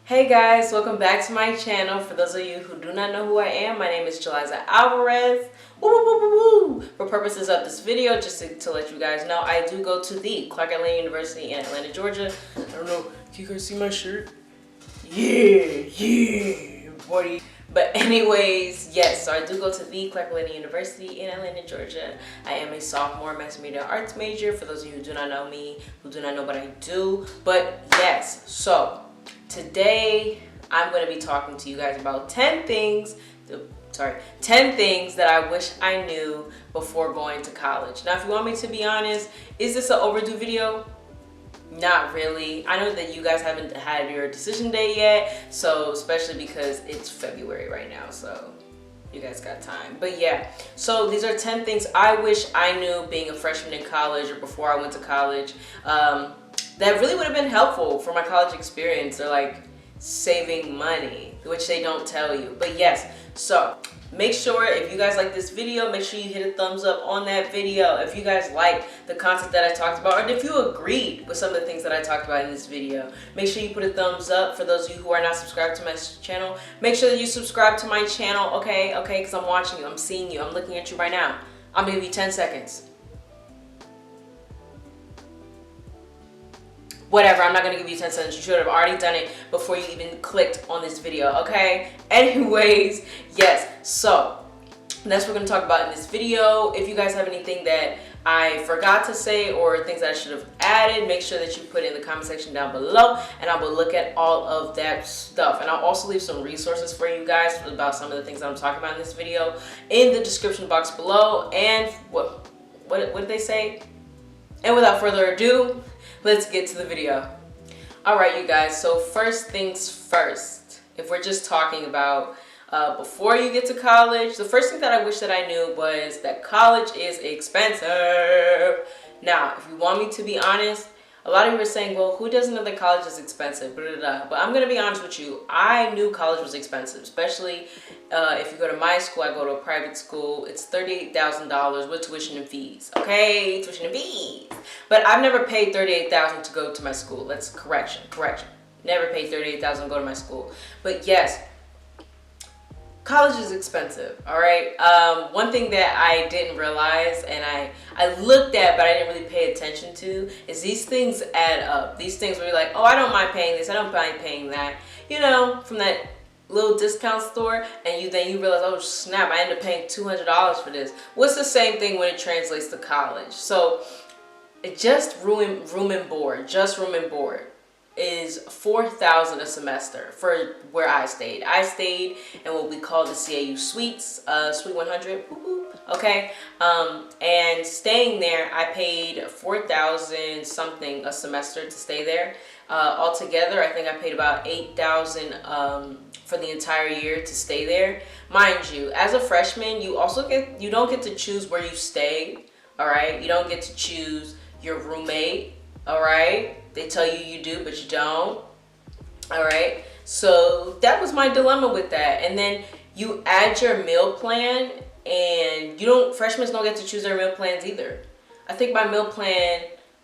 Hey guys, welcome back to my channel. For those of you who do not know who I am, my name is Jeliza Alvarez. Woo, woo, woo, woo, woo. For purposes of this video, just to let you guys know, I do go to the Clark Atlanta University in Atlanta, Georgia. I don't know, can you guys see my shirt? Yeah, buddy. But anyways, yes, so I do go to the Clark Atlanta University in Atlanta, Georgia. I am a sophomore mass media arts major, for those of you who do not know me, who do not know what I do. But yes, so today I'm going to be talking to you guys about 10 things that I wish I knew before going to college. Now, if you want me to be honest, is this an overdue video? Not really. I know that you guys haven't had your decision day yet, so especially because it's February right now, so you guys got time. But yeah, so these are 10 things I wish I knew being a freshman in college or before I went to college, that really would have been helpful for my college experience, or like saving money, which they don't tell you. But yes, so make sure if you guys like this video, make sure you hit a thumbs up on that video. If you guys like the content that I talked about, or if you agreed with some of the things that I talked about in this video, make sure you put a thumbs up. For those of you who are not subscribed to my channel, make sure that you subscribe to my channel, okay, because I'm watching you, I'm seeing you, I'm looking at you right now. I'm gonna give you 10 seconds. Whatever, I'm not gonna give you 10 seconds. You should have already done it before you even clicked on this video, okay? Anyways, yes, so that's what we're gonna talk about in this video. If you guys have anything that I forgot to say or things that I should have added, make sure that you put it in the comment section down below, and I will look at all of that stuff. And I'll also leave some resources for you guys about some of the things that I'm talking about in this video in the description box below. And what did they say? And without further ado, let's get to the video. All right, you guys, so first things first, if we're just talking about before you get to college, the first thing that I wish that I knew was that college is expensive. Now, if you want me to be honest, a lot of you are saying, well, who doesn't know that college is expensive? Blah, blah, blah. But I'm going to be honest with you. I knew college was expensive, especially if you go to my school. I go to a private school. It's $38,000 with tuition and fees. Okay, tuition and fees. But I've never paid $38,000 to go to my school. That's correction. Never paid $38,000 to go to my school. But yes, college is expensive, all right? One thing that I didn't realize, and I looked at but I didn't really pay attention to, is these things add up. These things where you're like, oh, I don't mind paying this, I don't mind paying that, you know, from that little discount store, and then you realize, oh snap, I ended up paying $200 for this. What's the same thing when it translates to college? So just room and board is $4,000 a semester for where I stayed. I stayed in what we call the CAU suites, Suite 100, okay? And staying there, I paid $4,000 something a semester to stay there. Altogether, I think I paid about $8,000 for the entire year to stay there. Mind you, as a freshman, you don't get to choose where you stay, all right? You don't get to choose your roommate, all right? They tell you you do, but you don't. All right. So that was my dilemma with that. And then you add your meal plan, and freshmen don't get to choose their meal plans either. I think my meal plan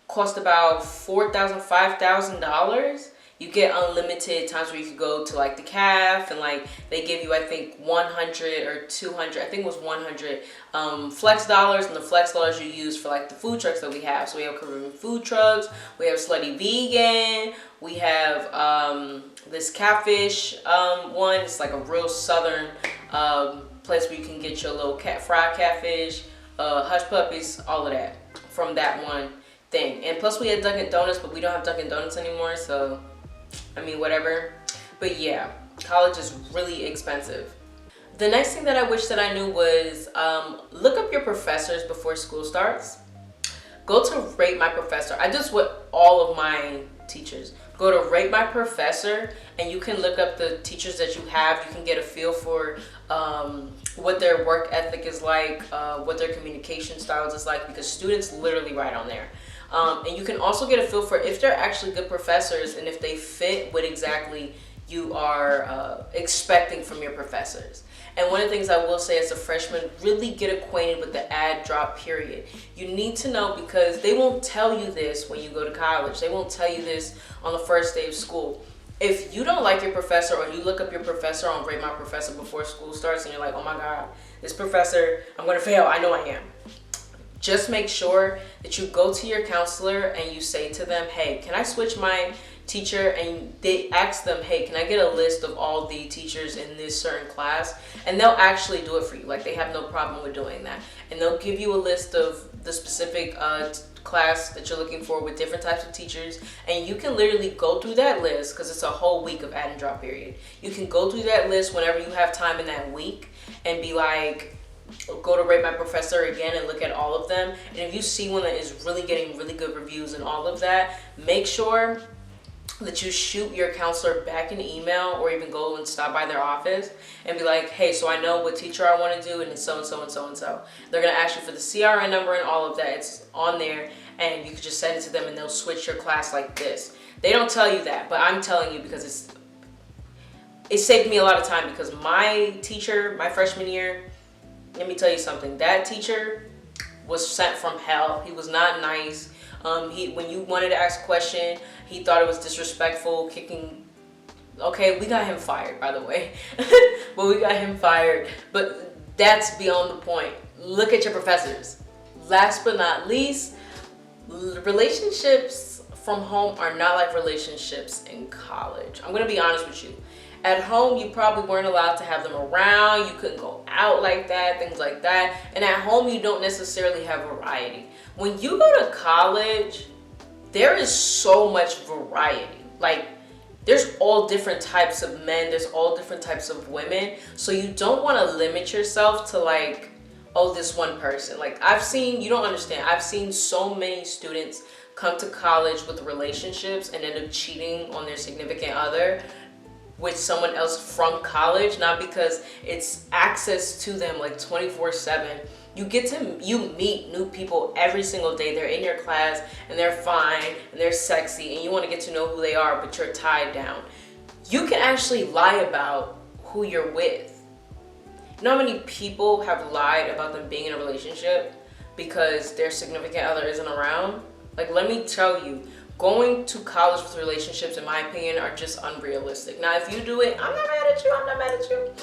cost about $4,000, $5,000. You get unlimited times where you could go to like the caf, and like they give you, I think, 100 or 200, I think it was 100 flex dollars, and the flex dollars you use for like the food trucks that we have. So we have Caribbean food trucks, we have Slutty Vegan, we have this catfish one. It's like a real southern place where you can get your little fried catfish, hush puppies, all of that from that one thing. And plus we had Dunkin' Donuts, but we don't have Dunkin' Donuts anymore, so I mean, whatever. But yeah, college is really expensive. The next thing that I wish that I knew was look up your professors before school starts. Go to Rate My Professor. I do this with all of my teachers. Go to Rate My Professor, and you can look up the teachers that you have. You can get a feel for what their work ethic is like, what their communication styles is like, because students literally write on there. And you can also get a feel for if they're actually good professors and if they fit what exactly you are expecting from your professors. And one of the things I will say as a freshman, really get acquainted with the add drop period. You need to know, because they won't tell you this when you go to college. They won't tell you this on the first day of school. If you don't like your professor, or you look up your professor on Rate My Professor before school starts and you're like, oh my God, this professor, I'm gonna fail, I know I am. Just make sure that you go to your counselor and you say to them, hey, can I switch my teacher? And they ask them, hey, can I get a list of all the teachers in this certain class? And they'll actually do it for you. Like, they have no problem with doing that. And they'll give you a list of the specific class that you're looking for with different types of teachers, and you can literally go through that list, because it's a whole week of add and drop period. You can go through that list whenever you have time in that week and be like, go to Rate My Professor again and look at all of them. And if you see one that is really getting really good reviews and all of that, make sure that you shoot your counselor back an email, or even go and stop by their office and be like, hey, so I know what teacher I want to do, and it's so and so and so and so. They're going to ask you for the CRN number and all of that. It's on there, and you can just send it to them and they'll switch your class like this. They don't tell you that, but I'm telling you because it saved me a lot of time, because my teacher, my freshman year, let me tell you something, that teacher was sent from hell. He was not nice. When you wanted to ask a question, he thought it was disrespectful, kicking. Okay, we got him fired, by the way. But we got him fired. But that's beyond the point. Look at your professors. Last but not least, relationships from home are not like relationships in college. I'm gonna be honest with you. At home, you probably weren't allowed to have them around. You couldn't go out like that, things like that. And at home, you don't necessarily have variety. When you go to college, there is so much variety. Like, there's all different types of men, there's all different types of women. So you don't want to limit yourself to like, oh, this one person. Like, you don't understand. I've seen so many students come to college with relationships and end up cheating on their significant other with someone else from college, not because it's access to them like 24/7. You meet new people every single day. They're in your class and they're fine and they're sexy and you want to get to know who they are, but you're tied down. You can actually lie about who you're with. You know how many people have lied about them being in a relationship because their significant other isn't around? Like, let me tell you, going to college with relationships, in my opinion, are just unrealistic. Now, if you do it, I'm not mad at you.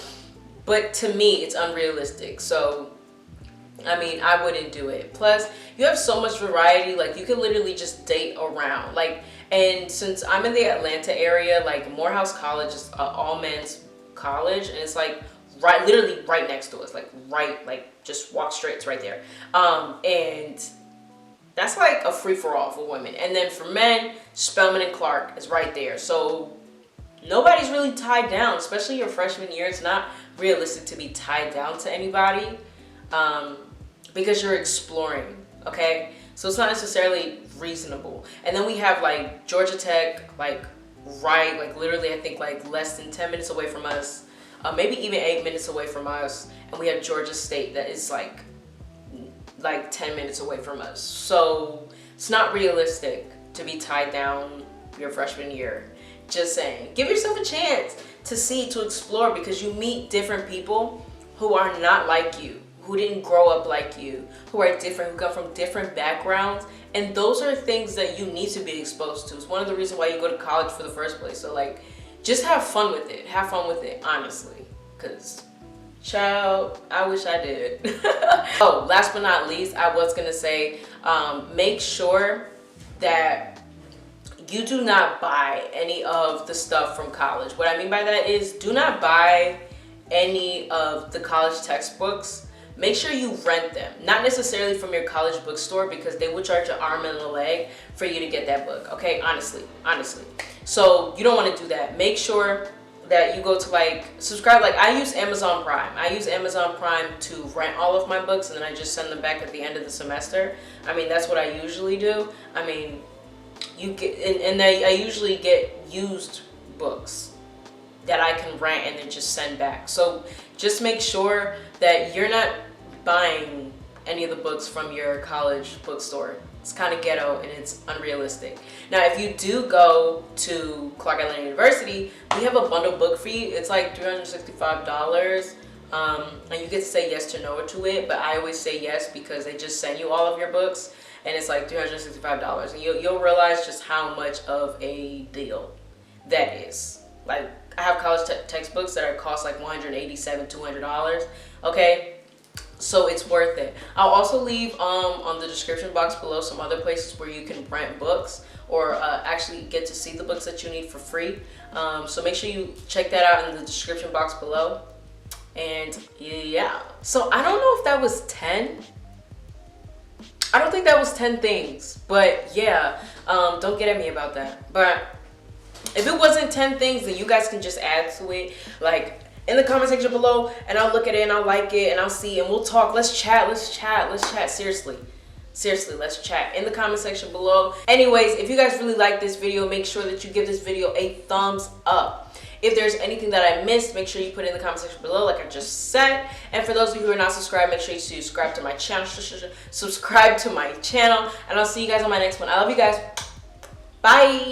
But to me, it's unrealistic. So, I mean, I wouldn't do it. Plus, you have so much variety. Like, you can literally just date around. Like, and since I'm in the Atlanta area, like, Morehouse College is an all-men's college, and it's like literally right next to us. Like just walk straight, it's right there. And that's like a free-for-all for women. And then for men, Spelman and Clark is right there. So nobody's really tied down, especially your freshman year. It's not realistic to be tied down to anybody because you're exploring, okay? So it's not necessarily reasonable. And then we have like Georgia Tech, like literally I think like less than 10 minutes away from us, maybe even 8 minutes away from us. And we have Georgia State that is like 10 minutes away from us. So it's not realistic to be tied down your freshman year. Just saying, give yourself a chance to explore, because you meet different people who are not like you, who didn't grow up like you, who are different, who come from different backgrounds. And those are things that you need to be exposed to. It's one of the reasons why you go to college for the first place. So like, just have fun with it. Have fun with it, honestly, because child, I wish I did. Oh, last but not least, I was gonna say, make sure that you do not buy any of the stuff from college. What I mean by that is, do not buy any of the college textbooks. Make sure you rent them, not necessarily from your college bookstore, because they will charge an arm and a leg for you to get that book, okay? Honestly. So you don't want to do that. Make sure that you go to like subscribe. Like, I use Amazon Prime. I use Amazon Prime to rent all of my books, and then I just send them back at the end of the semester. I mean, that's what I usually do. I mean, you get, and I usually get used books that I can rent and then just send back. So just make sure that you're not buying any of the books from your college bookstore. It's kind of ghetto and it's unrealistic. Now, if you do go to Clark Atlanta University, we have a bundle book fee. It's like $365. And you get to say yes to no to it, but I always say yes because they just send you all of your books, and it's like $365. And you'll realize just how much of a deal that is. Like, I have college textbooks that cost like $187, $200. Okay, so it's worth it. I'll also leave on the description box below some other places where you can rent books or actually get to see the books that you need for free. So make sure you check that out in the description box below. And yeah, so I don't know if that was 10. I don't think that was 10 things, but yeah, don't get at me about that. But if it wasn't 10 things, then you guys can just add to it, like in the comment section below, and I'll look at it and I'll like it and I'll see and we'll talk. Let's chat. Seriously, let's chat in the comment section below. Anyways, if you guys really like this video, make sure that you give this video a thumbs up. If there's anything that I missed, make sure you put it in the comment section below, like I just said. And for those of you who are not subscribed, make sure you subscribe to my channel. Subscribe to my channel, and I'll see you guys on my next one. I love you guys. Bye.